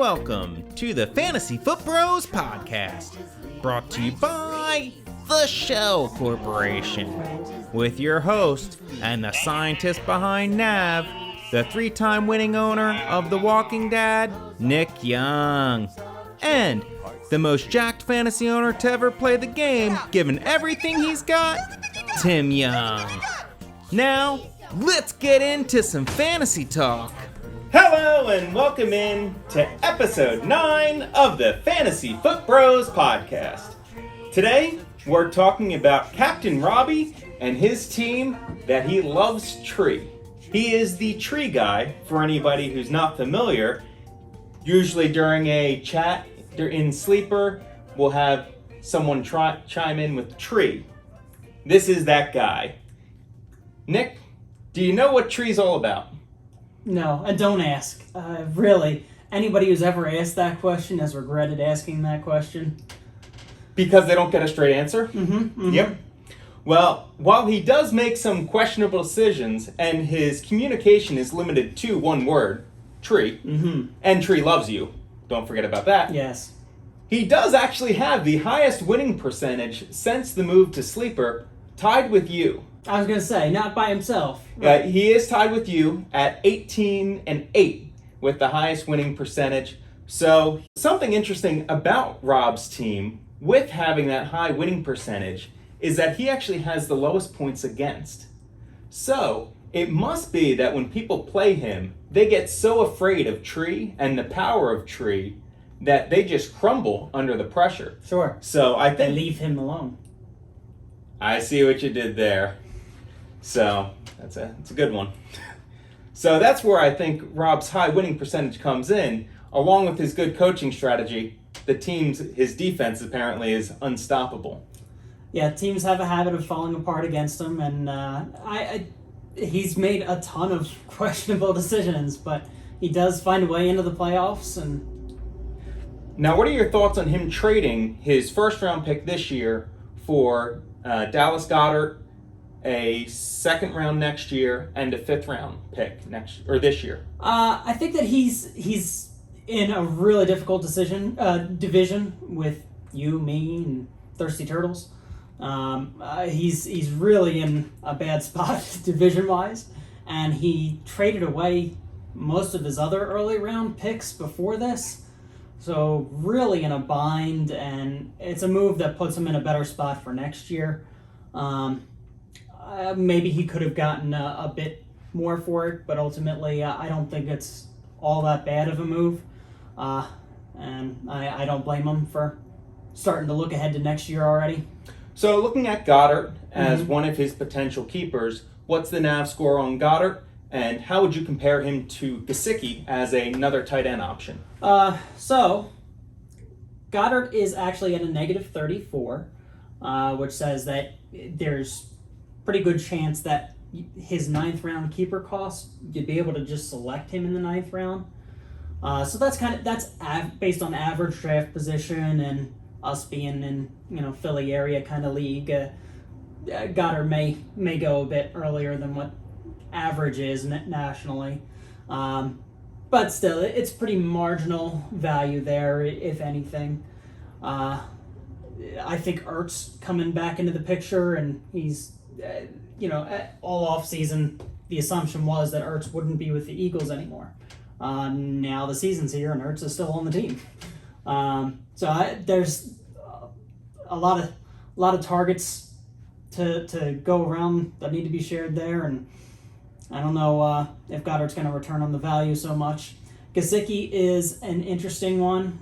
welcome to the Fantasy Foot Bros podcast, brought to you by the Shell Corporation, with your host and the scientist behind Nav, the 3-time winning owner of The Walking Dead, Nick Young, and the most jacked fantasy owner to ever play the game, given everything he's got, Tim Young. Now, let's get into some fantasy talk. Hello and welcome in to episode 9 of the Fantasy Foot Bros podcast. Today, we're talking about CaptRobey and his team that he loves tree. He is the tree guy, for anybody who's not familiar. Usually during a chat in Sleeper, we'll have someone chime in with tree. This is that guy. Nick, do you know what tree's all about? No, and don't ask. Really, anybody who's ever asked that question has regretted asking that question. Because they don't get a straight answer? Mm-hmm. Yep. Well, while he does make some questionable decisions, and his communication is limited to one word, tree, and tree loves you, don't forget about that. Yes. He does actually have the highest winning percentage since the move to Sleeper, tied with you. I was going to say, not by himself. He is tied with you at 18-8 with the highest winning percentage. So something interesting about Rob's team with having that high winning percentage is that he actually has the lowest points against. So it must be that when people play him, they get so afraid of tree and the power of tree that they just crumble under the pressure. Sure. So I think... And leave him alone. I see what you did there. So that's a good one. So that's where I think Rob's high winning percentage comes in, along with his good coaching strategy. His defense apparently is unstoppable. Yeah, teams have a habit of falling apart against him, and he's made a ton of questionable decisions, but he does find a way into the playoffs. And now, what are your thoughts on him trading his first-round pick this year for Dallas Goedert, a second round next year, and a 5th round pick this year? I think that he's in a really difficult division with you, me, and Thirsty Turtles. He's really in a bad spot division-wise, and he traded away most of his other early round picks before this, so really in a bind, and it's a move that puts him in a better spot for next year. Maybe he could have gotten a bit more for it, but ultimately I don't think it's all that bad of a move, and I don't blame him for starting to look ahead to next year already. So looking at Goedert as one of his potential keepers, what's the NAV score on Goedert, and how would you compare him to Gesicki as another tight end option? So Goedert is actually at a negative 34, which says that there's pretty good chance that his 9th round keeper cost, you'd be able to just select him in the 9th round. So that's based on average draft position, and us being in Philly area kind of league. Goedert may go a bit earlier than what average is nationally, but still it's pretty marginal value there, if anything. I think Ertz coming back into the picture, and he's all off season the assumption was that Ertz wouldn't be with the Eagles anymore. Now the season's here and Ertz is still on the team. So there's a lot of targets to go around that need to be shared there, and I don't know if Goddard's going to return on the value so much. Gesicki is an interesting one.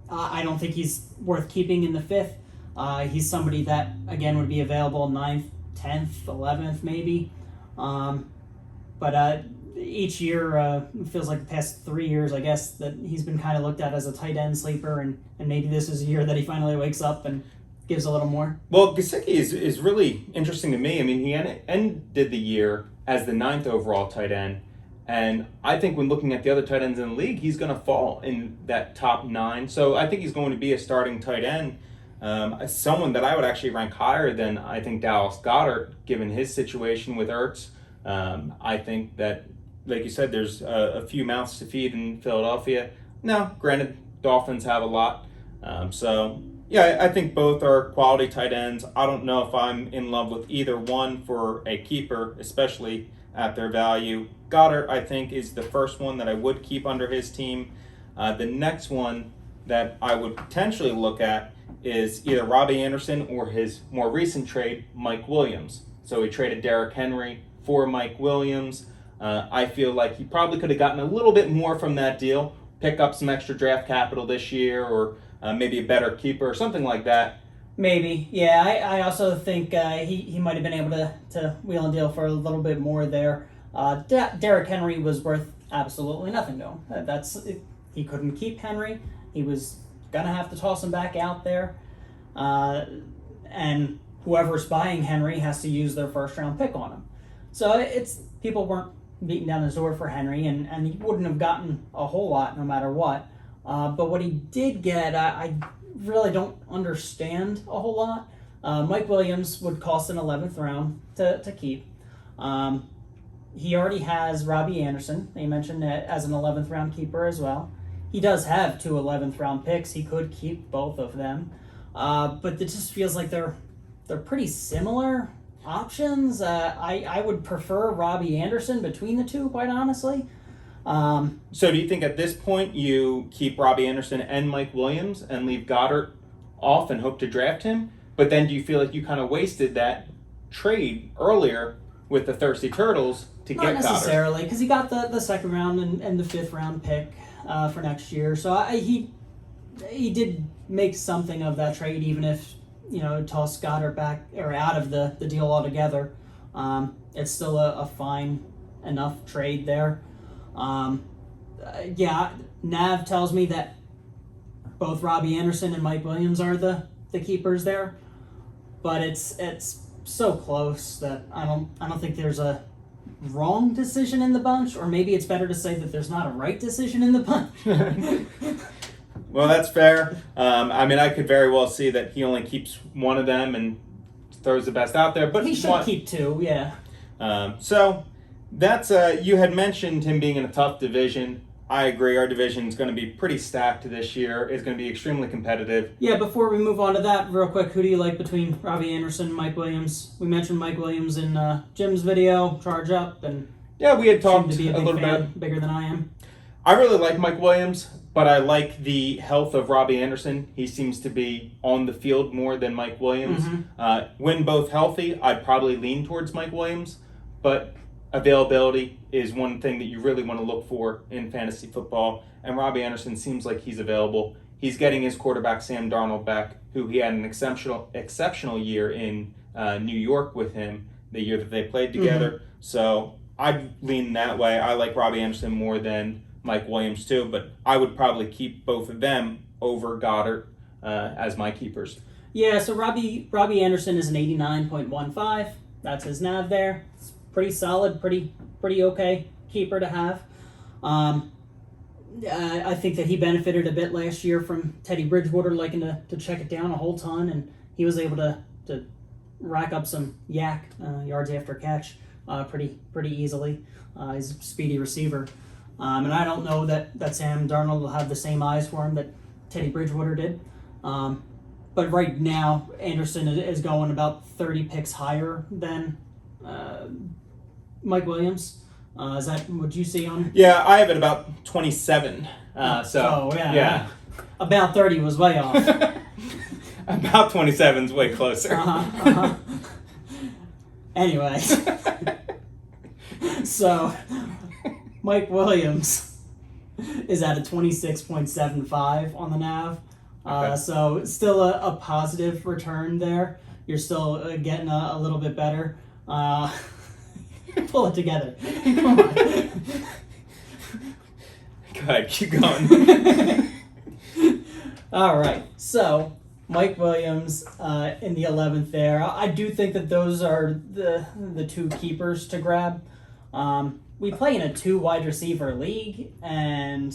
I don't think he's worth keeping in the 5th. He's somebody that, again, would be available 9th, 10th, 11th maybe. But each year, it feels like the past 3 years, I guess, that he's been kind of looked at as a tight end sleeper, and maybe this is a year that he finally wakes up and gives a little more. Well, Gesicki is really interesting to me. I mean, he ended the year as the 9th overall tight end, and I think when looking at the other tight ends in the league, he's going to fall in that top 9. So I think he's going to be a starting tight end. Someone that I would actually rank higher than, I think, Dallas Goedert, given his situation with Ertz. I think that, like you said, there's a few mouths to feed in Philadelphia. No, granted, Dolphins have a lot. Yeah, I think both are quality tight ends. I don't know if I'm in love with either one for a keeper, especially at their value. Goddard, I think, is the first one that I would keep under his team. The next one that I would potentially look at is either Robbie Anderson or his more recent trade, Mike Williams. So he traded Derrick Henry for Mike Williams. I feel like he probably could have gotten a little bit more from that deal, pick up some extra draft capital this year, or maybe a better keeper or something like that. Maybe, yeah. I also think he might have been able to wheel and deal for a little bit more there. Derrick Henry was worth absolutely nothing to him. He couldn't keep Henry. He was gonna have to toss him back out there, and whoever's buying Henry has to use their first round pick on him. So people weren't beating down his door for Henry, and he wouldn't have gotten a whole lot no matter what. But what he did get, I really don't understand a whole lot. Mike Williams would cost an 11th round to keep. He already has Robbie Anderson. They mentioned that as an 11th round keeper as well. He does have 2 11th round picks. He could keep both of them. But it just feels like they're pretty similar options. I would prefer Robbie Anderson between the two, quite honestly. So do you think at this point you keep Robbie Anderson and Mike Williams and leave Goddard off and hope to draft him? But then do you feel like you kind of wasted that trade earlier with the Thirsty Turtles to get Goddard? Not necessarily, because he got the second round and the 5th round pick for next year. So he did make something of that trade, even if toss Goddard back or out of the deal altogether. It's still a fine enough trade there. Nav tells me that both Robbie Anderson and Mike Williams are the keepers there, but it's so close that I don't think there's a wrong decision in the bunch, or maybe it's better to say that there's not a right decision in the bunch. Well, that's fair. I could very well see that he only keeps one of them and throws the best out there, but he should keep 2, yeah. So that's you had mentioned him being in a tough division. I agree. Our division is going to be pretty stacked this year. It's going to be extremely competitive. Yeah, before we move on to that, real quick, who do you like between Robbie Anderson and Mike Williams? We mentioned Mike Williams in Jim's video, Charge Up, and yeah, we had talked to be a little bit. Bigger than I am. I really like Mike Williams, but I like the health of Robbie Anderson. He seems to be on the field more than Mike Williams. Mm-hmm. When both healthy, I'd probably lean towards Mike Williams, but availability is one thing that you really want to look for in fantasy football, and Robbie Anderson seems like he's available. He's getting his quarterback Sam Darnold back, who he had an exceptional year in New York with him the year that they played together. Mm-hmm. So I'd lean that way. I like Robbie Anderson more than Mike Williams too, but I would probably keep both of them over Goddard as my keepers. Yeah, so Robbie Anderson is an 89.15. That's his nav there. It's pretty solid, pretty okay keeper to have. I think that he benefited a bit last year from Teddy Bridgewater liking to check it down a whole ton, and he was able to rack up some yards after catch pretty easily. He's a speedy receiver. And I don't know that Sam Darnold will have the same eyes for him that Teddy Bridgewater did. But right now, Anderson is going about 30 picks higher than Mike Williams. Is that what you see on? Yeah, I have it about 27. Yeah. About 30 was way off. About 27 is way closer. Anyway. So, Mike Williams is at a 26.75 on the nav. Okay. So, still a positive return there. You're still getting a little bit better. Pull it together. Come on. Go ahead, keep going. All right. So, Mike Williams in the 11th there. I do think that those are the 2 keepers to grab. We play in a 2 wide receiver league and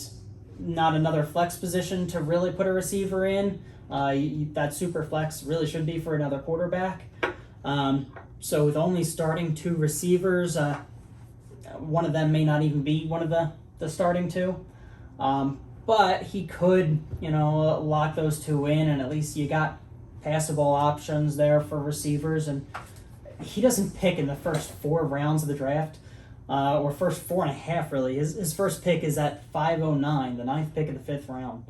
not another flex position to really put a receiver in. That super flex really should be for another quarterback. So with only starting 2 one of them may not even be one of the starting 2. But but he could, lock those two in, and at least you got passable options there for receivers. And he doesn't pick in the first 4 rounds of the draft, or first 4.5 really. His first pick is at 509, the 9th pick of the 5th round.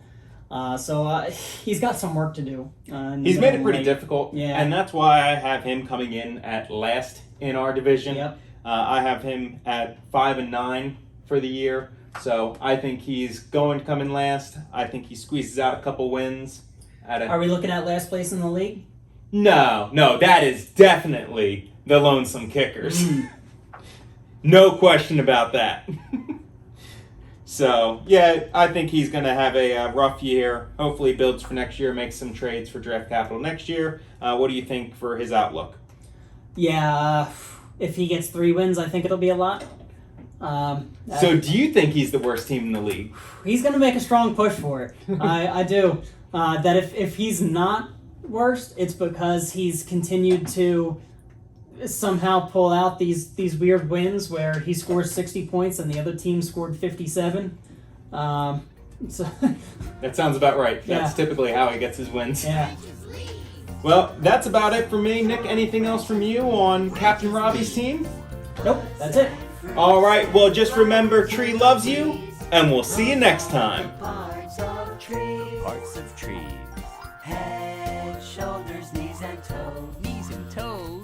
So he's got some work to do. He's made it pretty difficult, yeah. And that's why I have him coming in at last in our division. Yep. I have him at 5-9 for the year, so I think he's going to come in last. I think he squeezes out a couple wins. Are we looking at last place in the league? No, that is definitely the Lonesome Kickers. No question about that. So, yeah, I think he's going to have a rough year. Hopefully builds for next year, makes some trades for draft capital next year. What do you think for his outlook? Yeah, if he gets 3 wins, I think it'll be a lot. So do you think he's the worst team in the league? He's going to make a strong push for it. I do. That if he's not worst, it's because he's continued to somehow pull out these weird wins where he scores 60 points and the other team scored 57. So that sounds about right. Yeah. That's typically how he gets his wins. Yeah. Well, that's about it for me. Nick, anything else from you on CaptRobey's team? Nope, that's it. All right, well, just remember, Tree loves you, and we'll see you next time. Parts of trees. Head, shoulders, knees, and toes. Knees and toes.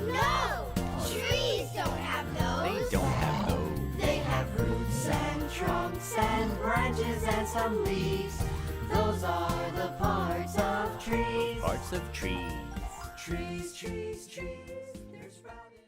No! Trees don't have those! They don't have those. They have roots and trunks and branches and some leaves. Those are the parts of trees. Parts of trees. Trees. They're sprouting.